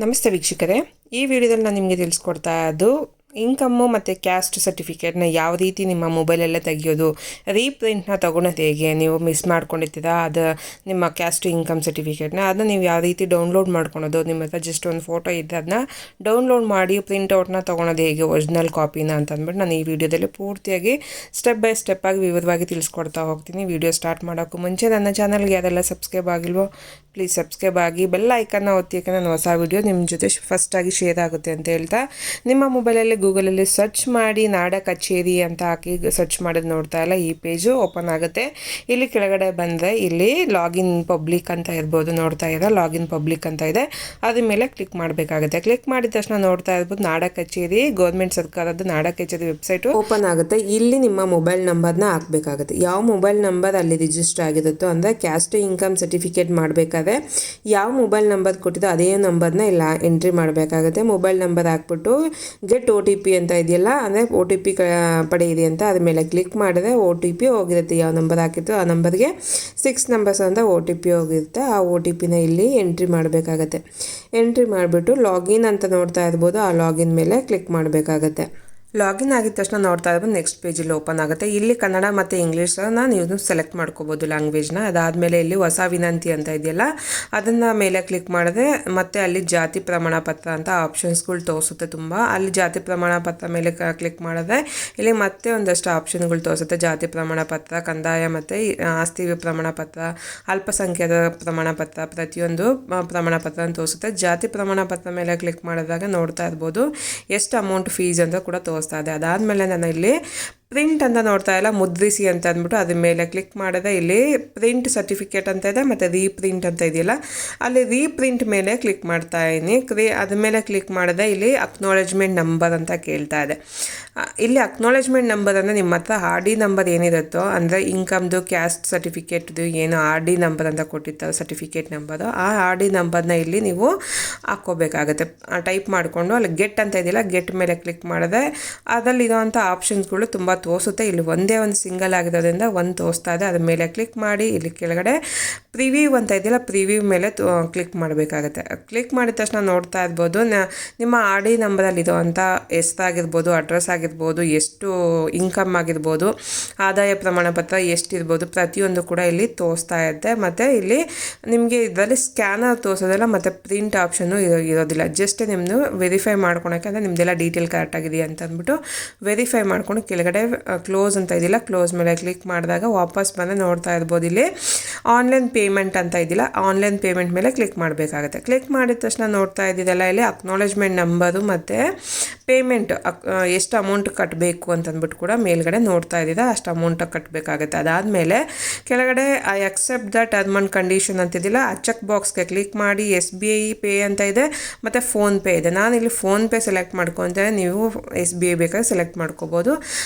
ನಮಸ್ತೆ ವೀಕ್ಷಕರೇ, ಈ ವಿಡಿಯೋದಲ್ಲಿ ನಾನು ನಿಮಗೆ ತಿಳಿಸ್ಕೊಡ್ತಾ ಇದ್ದು ಇನ್ಕಮ್ಮು ಮತ್ತು ಕ್ಯಾಸ್ಟ್ ಸರ್ಟಿಫಿಕೇಟ್ನ ಯಾವ ರೀತಿ ನಿಮ್ಮ ಮೊಬೈಲಲ್ಲೇ ತೆಗಿಯೋದು, ರೀಪ್ರಿಂಟ್ನ ತೊಗೊಳೋದು ಹೇಗೆ, ನೀವು ಮಿಸ್ ಮಾಡ್ಕೊಂಡಿರ್ತೀರಾ ಅದು ನಿಮ್ಮ ಕ್ಯಾಸ್ಟ್ ಇನ್ಕಮ್ ಸರ್ಟಿಫಿಕೇಟ್ನ ಅದನ್ನ ನೀವು ಯಾವ ರೀತಿ ಡೌನ್ಲೋಡ್ ಮಾಡ್ಕೊಳೋದು, ನಿಮ್ಮ ಹತ್ರ ಜಸ್ಟ್ ಒಂದು ಫೋಟೋ ಇದ್ದರೆ ಅದನ್ನ ಡೌನ್ಲೋಡ್ ಮಾಡಿ ಪ್ರಿಂಟ್ಔಟ್ನ ತೊಗೊಳೋದು ಹೇಗೆ, ಒರಿಜಿನಲ್ ಕಾಪಿನ ಅಂತಂದ್ಬಿಟ್ಟು ನಾನು ಈ ವಿಡಿಯೋದಲ್ಲಿ ಪೂರ್ತಿಯಾಗಿ ಸ್ಟೆಪ್ ಬೈ ಸ್ಟೆಪ್ಪಾಗಿ ವಿವರವಾಗಿ ತಿಳಿಸ್ಕೊಡ್ತಾ ಹೋಗ್ತೀನಿ. ವಿಡಿಯೋ ಸ್ಟಾರ್ಟ್ ಮಾಡೋಕ್ಕೂ ಮುಂಚೆ ನನ್ನ ಚಾನಲ್ಗೆ ಯಾರೆಲ್ಲ ಸಬ್ಸ್ಕ್ರೈಬ್ ಆಗಿಲ್ವೋ ಪ್ಲೀಸ್ ಸಬ್ಸ್ಕ್ರೈಬ್ ಆಗಿ, ಬೆಲ್ ಐಕನ್ನ ಒತ್ತಿಕ್ಕೆ ನಾನು ಹೊಸ ವಿಡಿಯೋ ನಿಮ್ಮ ಜೊತೆ ಫಸ್ಟಾಗಿ ಶೇರ್ ಆಗುತ್ತೆ ಅಂತ ಹೇಳ್ತಾ, ನಿಮ್ಮ ಮೊಬೈಲಲ್ಲಿ ಗೂಗಲಲ್ಲಿ ಸರ್ಚ್ ಮಾಡಿ ನಾಡ ಕಚೇರಿ ಅಂತ ಹಾಕಿ ಸರ್ಚ್ ಮಾಡೋದು ನೋಡ್ತಾ ಇಲ್ಲ, ಈ ಪೇಜು ಓಪನ್ ಆಗುತ್ತೆ. ಇಲ್ಲಿ ಕೆಳಗಡೆ ಬಂದರೆ ಇಲ್ಲಿ ಲಾಗಿನ್ ಪಬ್ಲಿಕ್ ಅಂತ ಇರ್ಬೋದು, ನೋಡ್ತಾ ಇರೋ ಲಾಗಿನ್ ಪಬ್ಲಿಕ್ ಅಂತ ಇದೆ, ಅದ್ರ ಮೇಲೆ ಕ್ಲಿಕ್ ಮಾಡಬೇಕಾಗುತ್ತೆ. ಕ್ಲಿಕ್ ಮಾಡಿದ ತಕ್ಷಣ ನೋಡ್ತಾ ಇರ್ಬೋದು ನಾಡ ಕಚೇರಿ, ಗೌರ್ಮೆಂಟ್ ಸರ್ಕಾರದ ನಾಡ ಕಚೇರಿ ವೆಬ್ಸೈಟು ಓಪನ್ ಆಗುತ್ತೆ. ಇಲ್ಲಿ ನಿಮ್ಮ ಮೊಬೈಲ್ ನಂಬರ್ನ ಹಾಕಬೇಕಾಗುತ್ತೆ. ಯಾವ ಮೊಬೈಲ್ ನಂಬರ್ ಅಲ್ಲಿ ರಿಜಿಸ್ಟರ್ ಆಗಿರುತ್ತೋ ಅಂದರೆ ಕ್ಯಾಸ್ಟ್ ಇನ್ಕಮ್ ಸರ್ಟಿಫಿಕೇಟ್ ಮಾಡಬೇಕಾದ್ರೆ ಯಾವ ಮೊಬೈಲ್ ನಂಬರ್ ಕೊಟ್ಟಿದ್ದೋ ಅದೇ ನಂಬರ್ನ ಇಲ್ಲ ಎಂಟ್ರಿ ಮಾಡಬೇಕಾಗುತ್ತೆ. ಮೊಬೈಲ್ ನಂಬರ್ ಹಾಕ್ಬಿಟ್ಟು ಗೆಟ್ OTP ಅಂತ ಇದೆಯಲ್ಲ, ಅಂದರೆ OTP ಪಡೆಯಿರಿ ಅಂತ ಅದ್ರ ಮೇಲೆ ಕ್ಲಿಕ್ ಮಾಡಿದ್ರೆ OTP ಹೋಗಿರುತ್ತೆ. ಯಾವ ನಂಬರ್ ಹಾಕಿತ್ತು ಆ ನಂಬರ್ಗೆ 6 ನಂಬರ್ಸ್ ಅಂತ OTP ಹೋಗಿರುತ್ತೆ. ಆ OTPನ ಇಲ್ಲಿ ಎಂಟ್ರಿ ಮಾಡಬೇಕಾಗತ್ತೆ. ಎಂಟ್ರಿ ಮಾಡಿಬಿಟ್ಟು ಲಾಗಿನ್ ಅಂತ ನೋಡ್ತಾ ಇರ್ಬೋದು, ಆ ಲಾಗಿನ್ ಮೇಲೆ ಕ್ಲಿಕ್ ಮಾಡಬೇಕಾಗತ್ತೆ. ಲಾಗಿನ್ ಆಗಿದ ತಕ್ಷಣ ನೋಡ್ತಾ ಇರ್ಬೋದು ನೆಕ್ಸ್ಟ್ ಪೇಜಲ್ಲಿ ಓಪನ್ ಆಗುತ್ತೆ. ಇಲ್ಲಿ ಕನ್ನಡ ಮತ್ತು ಇಂಗ್ಲೀಷನ್ನ ನೀವು ಸೆಲೆಕ್ಟ್ ಮಾಡ್ಕೋಬೋದು ಲ್ಯಾಂಗ್ವೇಜ್ನ. ಅದಾದಮೇಲೆ ಇಲ್ಲಿ ಹೊಸ ವಿನಂತಿ ಅಂತ ಇದೆಯಲ್ಲ ಅದನ್ನು ಮೇಲೆ ಕ್ಲಿಕ್ ಮಾಡಿದ್ರೆ ಮತ್ತೆ ಅಲ್ಲಿ ಜಾತಿ ಪ್ರಮಾಣ ಪತ್ರ ಅಂತ ಆಪ್ಷನ್ಸ್ಗಳು ತೋರಿಸುತ್ತೆ ತುಂಬ. ಅಲ್ಲಿ ಜಾತಿ ಪ್ರಮಾಣ ಪತ್ರ ಮೇಲೆ ಕ್ಲಿಕ್ ಮಾಡಿದ್ರೆ ಇಲ್ಲಿ ಮತ್ತೆ ಒಂದಷ್ಟು ಆಪ್ಷನ್ಗಳು ತೋರಿಸುತ್ತೆ. ಜಾತಿ ಪ್ರಮಾಣ ಪತ್ರ, ಕಂದಾಯ ಮತ್ತು ಆಸ್ತಿ ಪ್ರಮಾಣ ಪತ್ರ, ಅಲ್ಪಸಂಖ್ಯಾತ ಪ್ರಮಾಣ ಪತ್ರ, ಪ್ರತಿಯೊಂದು ಪ್ರಮಾಣ ಪತ್ರ ತೋರಿಸುತ್ತೆ. ಜಾತಿ ಪ್ರಮಾಣ ಪತ್ರ ಮೇಲೆ ಕ್ಲಿಕ್ ಮಾಡಿದಾಗ ನೋಡ್ತಾ ಇರ್ಬೋದು ಎಷ್ಟು ಅಮೌಂಟ್ ಫೀಸ್ ಅಂತ ಕೂಡ ತೋರಿಸ್ತಾ ಇದೆ. ಅದಾದಮೇಲೆ ನಾನು ಇಲ್ಲಿ ಪ್ರಿಂಟ್ ಅಂತ ನೋಡ್ತಾ ಇಲ್ಲ, ಮುದ್ರಿಸಿ ಅಂತ ಅಂದ್ಬಿಟ್ಟು ಅದ್ರ ಮೇಲೆ ಕ್ಲಿಕ್ ಮಾಡಿದ್ರೆ ಇಲ್ಲಿ ಪ್ರಿಂಟ್ ಸರ್ಟಿಫಿಕೇಟ್ ಅಂತ ಇದೆ ಮತ್ತು ರೀಪ್ರಿಂಟ್ ಅಂತ ಇದೆಯಲ್ಲ, ಅಲ್ಲಿ ರೀಪ್ರಿಂಟ್ ಮೇಲೆ ಕ್ಲಿಕ್ ಮಾಡ್ತಾ ಇದ್ದೀನಿ. ಅದ್ರ ಮೇಲೆ ಕ್ಲಿಕ್ ಮಾಡಿದ್ರೆ ಇಲ್ಲಿ ಅಕ್ನಾಲೆಜ್ಮೆಂಟ್ ನಂಬರ್ ಅಂತ ಕೇಳ್ತಾ ಇದೆ. ಇಲ್ಲಿ ಅಕ್ನಾಲೆಜ್ಮೆಂಟ್ ನಂಬರ್ ಅಂದರೆ ನಿಮ್ಮ ಹತ್ರ RD ನಂಬರ್ ಏನಿರುತ್ತೋ, ಅಂದರೆ ಇನ್ಕಮ್ದು ಕ್ಯಾಸ್ಟ್ ಸರ್ಟಿಫಿಕೇಟ್ದು ಏನು RD ನಂಬರ್ ಅಂತ ಕೊಟ್ಟಿರ್ತಾರೆ ಸರ್ಟಿಫಿಕೇಟ್ ನಂಬರು, ಆ RD ನಂಬರ್ನ ಇಲ್ಲಿ ನೀವು ಹಾಕ್ಕೋಬೇಕಾಗುತ್ತೆ. ಟೈಪ್ ಮಾಡಿಕೊಂಡು ಅಲ್ಲಿ ಗೆಟ್ ಅಂತ ಇದೆಯಲ್ಲ, ಗೆಟ್ ಮೇಲೆ ಕ್ಲಿಕ್ ಮಾಡಿದ್ರೆ ಅದರಲ್ಲಿರೋವಂಥ ಆಪ್ಷನ್ಸ್ಗಳು ತುಂಬ ತೋರಿಸುತ್ತೆ. ಇಲ್ಲಿ ಒಂದೇ ಒಂದು ಸಿಂಗಲ್ ಆಗಿರೋದ್ರಿಂದ ಒಂದು ತೋರಿಸ್ತಾ ಇದೆ. ಅದ್ರ ಮೇಲೆ ಕ್ಲಿಕ್ ಮಾಡಿ ಇಲ್ಲಿ ಕೆಳಗಡೆ ಪ್ರಿವ್ಯೂ ಅಂತ ಇದೆಯಲ್ಲ, ಪ್ರಿವ್ಯೂ ಮೇಲೆ ಕ್ಲಿಕ್ ಮಾಡಬೇಕಾಗುತ್ತೆ. ಕ್ಲಿಕ್ ಮಾಡಿದ ತಕ್ಷಣ ನೋಡ್ತಾ ಇರ್ಬೋದು ನಿಮ್ಮ RD ನಂಬರಲ್ಲಿ ಇರೋವಂಥ ಹೆಸರಾಗಿರ್ಬೋದು, ಅಡ್ರೆಸ್ ಆಗಿರ್ಬೋದು, ಎಷ್ಟು ಇನ್ಕಮ್ ಆಗಿರ್ಬೋದು, ಆದಾಯ ಪ್ರಮಾಣ ಪತ್ರ ಎಷ್ಟಿರ್ಬೋದು, ಪ್ರತಿಯೊಂದು ಕೂಡ ಇಲ್ಲಿ ತೋರಿಸ್ತಾ ಇರುತ್ತೆ. ಮತ್ತು ಇಲ್ಲಿ ನಿಮಗೆ ಇದರಲ್ಲಿ ಸ್ಕ್ಯಾನರ್ ತೋರಿಸೋದಿಲ್ಲ ಮತ್ತು ಪ್ರಿಂಟ್ ಆಪ್ಷನ್ನು ಇರೋದಿಲ್ಲ. ಜಸ್ಟ್ ನಿಮ್ಮದು ವೆರಿಫೈ ಮಾಡ್ಕೊಳಕ್ಕೆ ಅಂದರೆ ನಿಮ್ಮದೆಲ್ಲ ಡೀಟೇಲ್ ಕರೆಕ್ಟಾಗಿದೆಯಾ ಅಂತ ಅಂದ್ಬಿಟ್ಟು ವೆರಿಫೈ ಮಾಡ್ಕೊಂಡು ಕೆಳಗಡೆ ಕ್ಲೋಸ್ ಅಂತ ಇದೆಯಲ್ಲ, ಕ್ಲೋಸ್ ಮೇಲೆ ಕ್ಲಿಕ್ ಮಾಡಿದಾಗ ವಾಪಸ್ ಬಂದು ನೋಡ್ತಾ ಇರ್ಬೋದು ಇಲ್ಲಿ ಆನ್ಲೈನ್ ಪೇಮೆಂಟ್ ಅಂತ ಇದೆಯಲ್ಲ, ಆನ್ಲೈನ್ ಪೇಮೆಂಟ್ ಮೇಲೆ ಕ್ಲಿಕ್ ಮಾಡಬೇಕಾಗುತ್ತೆ. ಕ್ಲಿಕ್ ಮಾಡಿದ ತಕ್ಷಣ ನೋಡ್ತಾ ಇದ್ದಿದ್ದಲ್ಲ ಇಲ್ಲಿ ಅಕ್ನಾಲೆಜ್ಮೆಂಟ್ ನಂಬರು ಮತ್ತು ಪೇಮೆಂಟ್ ಎಷ್ಟು ಅಮೌಂಟ್ ಕಟ್ಟಬೇಕು ಅಂತಂದ್ಬಿಟ್ಟು ಕೂಡ ಮೇಲ್ಗಡೆ ನೋಡ್ತಾ ಇದ್ದೀರಾ, ಅಷ್ಟು ಅಮೌಂಟ್ ಕಟ್ಟಬೇಕಾಗುತ್ತೆ. ಅದಾದಮೇಲೆ ಕೆಳಗಡೆ I accept the term and condition ಅಂತಿದ್ದಿಲ್ಲ, ಆ ಚೆಕ್ ಬಾಕ್ಸ್ಗೆ ಕ್ಲಿಕ್ ಮಾಡಿ SBI ಪೇ ಅಂತ ಇದೆ ಮತ್ತು ಫೋನ್ಪೇ ಇದೆ. ನಾನು ಇಲ್ಲಿ ಫೋನ್ಪೇ ಸೆಲೆಕ್ಟ್ ಮಾಡ್ಕೊತೇನೆ, ನೀವು SBI ಬೇಕಾದ್ರೆ ಸೆಲೆಕ್ಟ್ ಮಾಡ್ಕೋಬೋದು.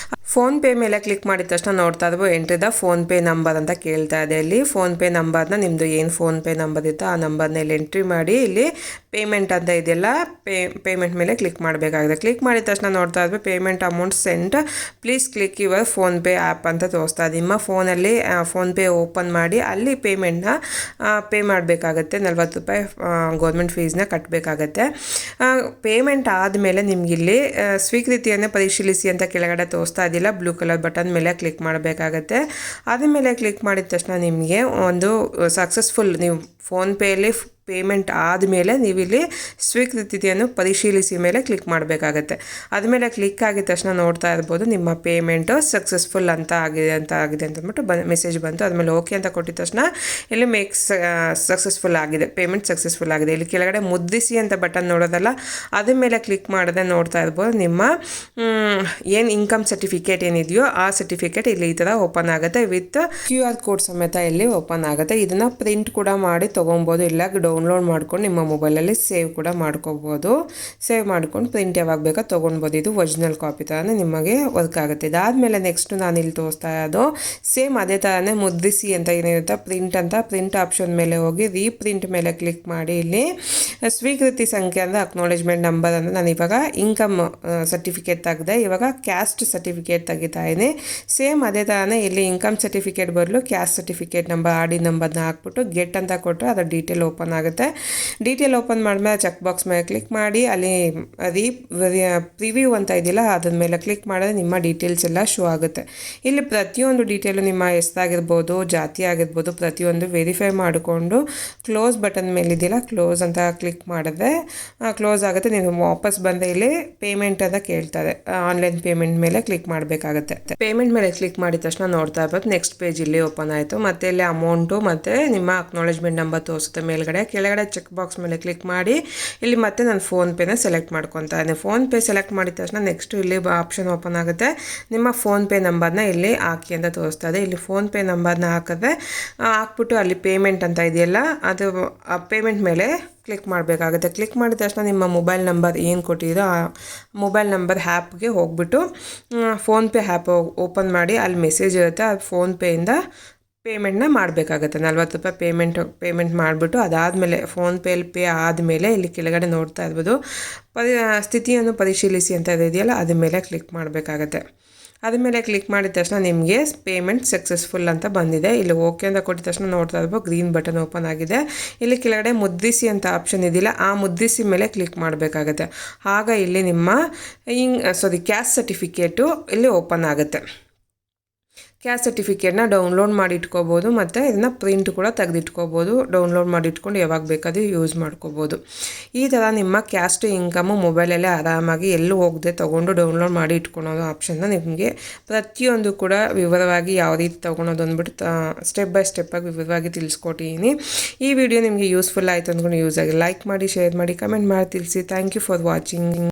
ಫೋನ್ಪೇ ಮೇಲೆ ಕ್ಲಿಕ್ ಮಾಡಿದ ತಕ್ಷಣ ನೋಡ್ತಾ ಇದ್ಬೋದು ಎಂಟ್ರಿ ದ ಫೋನ್ಪೇ ನಂಬರ್ ಅಂತ ಕೇಳ್ತಾ ಇದೆ. ಇಲ್ಲಿ ಫೋನ್ಪೇ ನಂಬರ್ನ ನಿಮ್ಮದು ಏನು ಫೋನ್ಪೇ ನಂಬರ್ ಇತ್ತು ಆ ನಂಬರ್ನ ಇಲ್ಲಿ ಎಂಟ್ರಿ ಮಾಡಿ ಇಲ್ಲಿ ಪೇಮೆಂಟ್ ಅಂತ ಇದೆಯಲ್ಲ, ಪೇಮೆಂಟ್ ಮೇಲೆ ಕ್ಲಿಕ್ ಮಾಡಬೇಕಾಗಿದೆ. ಕ್ಲಿಕ್ ಮಾಡಿದ ತಕ್ಷಣ ನೋಡ್ತಾ ಇದ್ವಿ payment amount sent, please click your PhonePe app ಅಂತ ತೋರಿಸ್ತಾ ಇದೆ. ನಿಮ್ಮ ಫೋನಲ್ಲಿ ಫೋನ್ಪೇ ಓಪನ್ ಮಾಡಿ ಅಲ್ಲಿ ಪೇಮೆಂಟ್ನ ಪೇ ಮಾಡಬೇಕಾಗತ್ತೆ. 40 ರೂಪಾಯಿ ಗೌರ್ಮೆಂಟ್ ಫೀಸ್ನ ಕಟ್ಟಬೇಕಾಗತ್ತೆ. ಪೇಮೆಂಟ್ ಆದಮೇಲೆ ನಿಮಗಿಲ್ಲಿ ಸ್ವೀಕೃತಿಯನ್ನು ಪರಿಶೀಲಿಸಿ ಅಂತ ಕೆಳಗಡೆ ತೋರಿಸ್ತಾ ಇದ್ದಿಲ್ಲ, ಬ್ಲೂ ಕಲರ್ ಬಟನ್ ಮೇಲೆ ಕ್ಲಿಕ್ ಮಾಡಬೇಕಾಗತ್ತೆ. ಅದ್ರ ಮೇಲೆ ಕ್ಲಿಕ್ ಮಾಡಿದ ತಕ್ಷಣ ನಿಮಗೆ ಒಂದು ಸಕ್ಸಸ್ಫುಲ್, ನೀವು ಫೋನ್ಪೇಯಲ್ಲಿ ಪೇಮೆಂಟ್ ಆದಮೇಲೆ ನೀವಿಲ್ಲಿ ಸ್ವೀಕೃತಿಯನ್ನು ಪರಿಶೀಲಿಸಿ ಮೇಲೆ ಕ್ಲಿಕ್ ಮಾಡಬೇಕಾಗತ್ತೆ. ಆದಮೇಲೆ ಕ್ಲಿಕ್ ಆಗಿದ ತಕ್ಷಣ ನೋಡ್ತಾ ಇರ್ಬೋದು ನಿಮ್ಮ ಪೇಮೆಂಟು ಸಕ್ಸಸ್ಫುಲ್ ಅಂತ ಆಗಿದೆ ಅಂತಂದ್ಬಿಟ್ಟು ಮೆಸೇಜ್ ಬಂತು. ಆದಮೇಲೆ ಓಕೆ ಅಂತ ಕೊಟ್ಟಿದ ತಕ್ಷಣ ಇಲ್ಲಿ ಸಕ್ಸಸ್ಫುಲ್ ಆಗಿದೆ, ಪೇಮೆಂಟ್ ಸಕ್ಸಸ್ಫುಲ್ ಆಗಿದೆ. ಇಲ್ಲಿ ಕೆಳಗಡೆ ಮುದ್ರಿಸಿ ಅಂತ ಬಟನ್ ನೋಡೋದಲ್ಲ, ಅದ್ರ ಮೇಲೆ ಕ್ಲಿಕ್ ಮಾಡಿದ್ರೆ ನೋಡ್ತಾ ಇರ್ಬೋದು ನಿಮ್ಮ ಏನು ಇನ್ಕಮ್ ಸರ್ಟಿಫಿಕೇಟ್ ಏನಿದೆಯೋ ಆ ಸರ್ಟಿಫಿಕೇಟ್ ಇಲ್ಲಿ ಈ ಥರ ಓಪನ್ ಆಗುತ್ತೆ ವಿತ್ QR ಕೋಡ್ ಸಮೇತ ಇಲ್ಲಿ ಓಪನ್ ಆಗುತ್ತೆ. ಇದನ್ನು ಪ್ರಿಂಟ್ ಕೂಡ ಮಾಡಿ ತೊಗೊಬೋದು, ಇಲ್ಲ ಡೌನ್ಲೋಡ್ ಮಾಡ್ಕೊಂಡು ನಿಮ್ಮ ಮೊಬೈಲಲ್ಲಿ ಸೇವ್ ಕೂಡ ಮಾಡ್ಕೋಬೋದು. ಸೇವ್ ಮಾಡ್ಕೊಂಡು ಪ್ರಿಂಟ್ ಯಾವಾಗ ಬೇಕೋ ತೊಗೊಳ್ಬೋದು. ಇದು ಒರಿಜಿನಲ್ ಕಾಪಿ ಥರನೇ ನಿಮಗೆ ವರ್ಕ್ ಆಗುತ್ತೆ. ಇದಾದಮೇಲೆ ನೆಕ್ಸ್ಟ್ ನಾನು ಇಲ್ಲಿ ತೋರಿಸ್ತಾ ಇರೋದು ಸೇಮ್ ಅದೇ ಥರನೇ ಮುದ್ರಿಸಿ ಅಂತ ಏನಿರುತ್ತೆ ಪ್ರಿಂಟ್ ಅಂತ, ಪ್ರಿಂಟ್ ಆಪ್ಷನ್ ಮೇಲೆ ಹೋಗಿ ರೀಪ್ರಿಂಟ್ ಮೇಲೆ ಕ್ಲಿಕ್ ಮಾಡಿ ಇಲ್ಲಿ ಸ್ವೀಕೃತಿ ಸಂಖ್ಯೆ ಅಂದರೆ ಅಕ್ನಾಲೆಜ್ಮೆಂಟ್ ನಂಬರ್ ಅಂದರೆ ನಾನು ಇವಾಗ ಇನ್ಕಮ್ ಸರ್ಟಿಫಿಕೇಟ್ ತೆಗೆದೆ, ಇವಾಗ ಕ್ಯಾಸ್ಟ್ ಸರ್ಟಿಫಿಕೇಟ್ ತೆಗಿತಾ ಇದ್ದೀನಿ. ಸೇಮ್ ಅದೇ ಥರನೇ ಇಲ್ಲಿ ಇನ್ಕಮ್ ಸರ್ಟಿಫಿಕೇಟ್ ಬದಲು ಕ್ಯಾಸ್ಟ್ ಸರ್ಟಿಫಿಕೇಟ್ ನಂಬರ್ RD ನಂಬರ್ನ ಹಾಕ್ಬಿಟ್ಟು ಗೆಟ್ ಅಂತ ಕೊಟ್ಟರೆ ಅದರ ಡೀಟೇಲ್ ಓಪನ್ ಆಗುತ್ತೆ. ಡೀಟೇಲ್ ಓಪನ್ ಮಾಡಿದ್ಮೇಲೆ ಚೆಕ್ ಬಾಕ್ಸ್ ಮೇಲೆ ಕ್ಲಿಕ್ ಮಾಡಿ ಅಲ್ಲಿ ಪ್ರಿವ್ಯೂ ಅಂತ ಇದೆಯಲ್ಲ ಅದ್ರ ಮೇಲೆ ಕ್ಲಿಕ್ ಮಾಡಿದ್ರೆ ನಿಮ್ಮ ಡೀಟೇಲ್ಸ್ ಎಲ್ಲ ಶೋ ಆಗುತ್ತೆ. ಇಲ್ಲಿ ಪ್ರತಿಯೊಂದು ಡೀಟೇಲು ನಿಮ್ಮ ಹೆಸರಾಗಿರ್ಬೋದು, ಜಾತಿ ಆಗಿರ್ಬೋದು, ಪ್ರತಿಯೊಂದು ವೆರಿಫೈ ಮಾಡಿಕೊಂಡು ಕ್ಲೋಸ್ ಬಟನ್ ಮೇಲೆ ಇದೆಯಲ್ಲ ಕ್ಲೋಸ್ ಅಂತ ಕ್ಲಿಕ್ ಮಾಡಿದ್ರೆ ಕ್ಲೋಸ್ ಆಗುತ್ತೆ. ನೀವು ವಾಪಸ್ ಬಂದರೆ ಇಲ್ಲಿ ಪೇಮೆಂಟ್ ಅಂತ ಕೇಳ್ತಾರೆ. ಆನ್ಲೈನ್ ಪೇಮೆಂಟ್ ಮೇಲೆ ಕ್ಲಿಕ್ ಮಾಡಬೇಕಾಗುತ್ತೆ. ಪೇಮೆಂಟ್ ಮೇಲೆ ಕ್ಲಿಕ್ ಮಾಡಿದ ತಕ್ಷಣ ನೋಡ್ತಾ ಇರ್ಬೋದು ನೆಕ್ಸ್ಟ್ ಪೇಜ್ ಇಲ್ಲಿ ಓಪನ್ ಆಯಿತು. ಮತ್ತು ಇಲ್ಲಿ ಅಮೌಂಟು ಮತ್ತು ನಿಮ್ಮ ಅಕ್ನಾಲೆಜ್ಮೆಂಟ್ ನಂಬರ್ ತೋರಿಸುತ್ತೆ ಮೇಲ್ಗಡೆ. ಕೆಳಗಡೆ ಚೆಕ್ ಬಾಕ್ಸ್ ಮೇಲೆ ಕ್ಲಿಕ್ ಮಾಡಿ ಇಲ್ಲಿ ಮತ್ತೆ ನಾನು ಫೋನ್ಪೇನ ಸೆಲೆಕ್ಟ್ ಮಾಡ್ಕೊತಾ ಇದ್ದೀನಿ. ಫೋನ್ಪೇ ಸೆಲೆಕ್ಟ್ ಮಾಡಿದ ತಕ್ಷಣ ನೆಕ್ಸ್ಟ್ ಇಲ್ಲಿ ಆಪ್ಷನ್ ಓಪನ್ ಆಗುತ್ತೆ. ನಿಮ್ಮ ಫೋನ್ಪೇ ನಂಬರ್ನ ಇಲ್ಲಿ ಹಾಕಿ ಅಂತ ತೋರಿಸ್ತಾ ಇದೆ. ಇಲ್ಲಿ ಫೋನ್ಪೇ ನಂಬರ್ನ ಹಾಕ್ಬಿಟ್ಟು ಅಲ್ಲಿ ಪೇಮೆಂಟ್ ಅಂತ ಇದೆಯಲ್ಲ ಅದು ಪೇಮೆಂಟ್ ಮೇಲೆ ಕ್ಲಿಕ್ ಮಾಡಬೇಕಾಗುತ್ತೆ. ಕ್ಲಿಕ್ ಮಾಡಿದ ತಕ್ಷಣ ನಿಮ್ಮ ಮೊಬೈಲ್ ನಂಬರ್ ಏನು ಕೊಟ್ಟಿರೋ ಆ ಮೊಬೈಲ್ ನಂಬರ್ ಆ್ಯಪ್ಗೆ ಹೋಗ್ಬಿಟ್ಟು ಫೋನ್ಪೇ ಆ್ಯಪ್ ಓಪನ್ ಮಾಡಿ ಅಲ್ಲಿ ಮೆಸೇಜ್ ಇರುತ್ತೆ. ಅದು ಫೋನ್ಪೇಯಿಂದ ಪೇಮೆಂಟ್ನ ಮಾಡಬೇಕಾಗತ್ತೆ. 40 ರೂಪಾಯಿ ಪೇಮೆಂಟ್ ಮಾಡಿಬಿಟ್ಟು ಅದಾದಮೇಲೆ ಫೋನ್ಪೇಲಿ ಪೇ ಆದಮೇಲೆ ಇಲ್ಲಿ ಕೆಳಗಡೆ ನೋಡ್ತಾ ಇರ್ಬೋದು ಸ್ಥಿತಿಯನ್ನು ಪರಿಶೀಲಿಸಿ ಅಂತ ಇದೆಯಲ್ಲ ಅದ್ರ ಮೇಲೆ ಕ್ಲಿಕ್ ಮಾಡಬೇಕಾಗತ್ತೆ. ಅದ್ರ ಮೇಲೆ ಕ್ಲಿಕ್ ಮಾಡಿದ ತಕ್ಷಣ ನಿಮಗೆ ಪೇಮೆಂಟ್ ಸಕ್ಸಸ್ಫುಲ್ ಅಂತ ಬಂದಿದೆ. ಇಲ್ಲಿ ಓಕೆ ಅಂತ ಕೊಟ್ಟಿದ ತಕ್ಷಣ ನೋಡ್ತಾ ಇರ್ಬೋದು ಗ್ರೀನ್ ಬಟನ್ ಓಪನ್ ಆಗಿದೆ. ಇಲ್ಲಿ ಕೆಳಗಡೆ ಮುದ್ರಿಸಿ ಅಂತ ಆಪ್ಷನ್ ಇದೆಯಲ್ಲ ಆ ಮುದ್ರಿಸಿ ಮೇಲೆ ಕ್ಲಿಕ್ ಮಾಡಬೇಕಾಗತ್ತೆ. ಆಗ ಇಲ್ಲಿ ನಿಮ್ಮ ಕ್ಯಾಸ್ಟ್ ಸರ್ಟಿಫಿಕೇಟು ಇಲ್ಲಿ ಓಪನ್ ಆಗುತ್ತೆ. ಕ್ಯಾಸ್ಟ್ ಸರ್ಟಿಫಿಕೇಟ್ನ ಡೌನ್ಲೋಡ್ ಮಾಡಿ ಇಟ್ಕೋಬೋದು ಮತ್ತು ಇದನ್ನು ಪ್ರಿಂಟ್ ಕೂಡ ತೆಗೆದಿಟ್ಕೋಬೋದು. ಡೌನ್ಲೋಡ್ ಮಾಡಿ ಇಟ್ಕೊಂಡು ಯಾವಾಗ ಬೇಕಾದರೂ ಯೂಸ್ ಮಾಡ್ಕೋಬೋದು. ಈ ಥರ ನಿಮ್ಮ ಕ್ಯಾಸ್ಟ್ ಇನ್ಕಮು ಮೊಬೈಲಲ್ಲೇ ಆರಾಮಾಗಿ ಎಲ್ಲೂ ಹೋಗದೆ ತೊಗೊಂಡು ಡೌನ್ಲೋಡ್ ಮಾಡಿ ಇಟ್ಕೊಳೋದು ಆಪ್ಷನ್ನ ನಿಮಗೆ ಪ್ರತಿಯೊಂದು ಕೂಡ ವಿವರವಾಗಿ ಯಾವ ರೀತಿ ತೊಗೊಳೋದು ಅಂದ್ಬಿಟ್ಟು ಸ್ಟೆಪ್ ಬೈ ಸ್ಟೆಪ್ಪಾಗಿ ವಿವರವಾಗಿ ತಿಳಿಸ್ಕೊಟ್ಟಿದ್ದೀನಿ. ಈ ವಿಡಿಯೋ ನಿಮಗೆ ಯೂಸ್ಫುಲ್ ಆಯಿತು ಅಂದ್ಕೊಂಡು ಯೂಸ್ ಆಗಿ ಲೈಕ್ ಮಾಡಿ, ಶೇರ್ ಮಾಡಿ, ಕಮೆಂಟ್ ಮಾಡಿ ತಿಳಿಸಿ. Thank you for watching.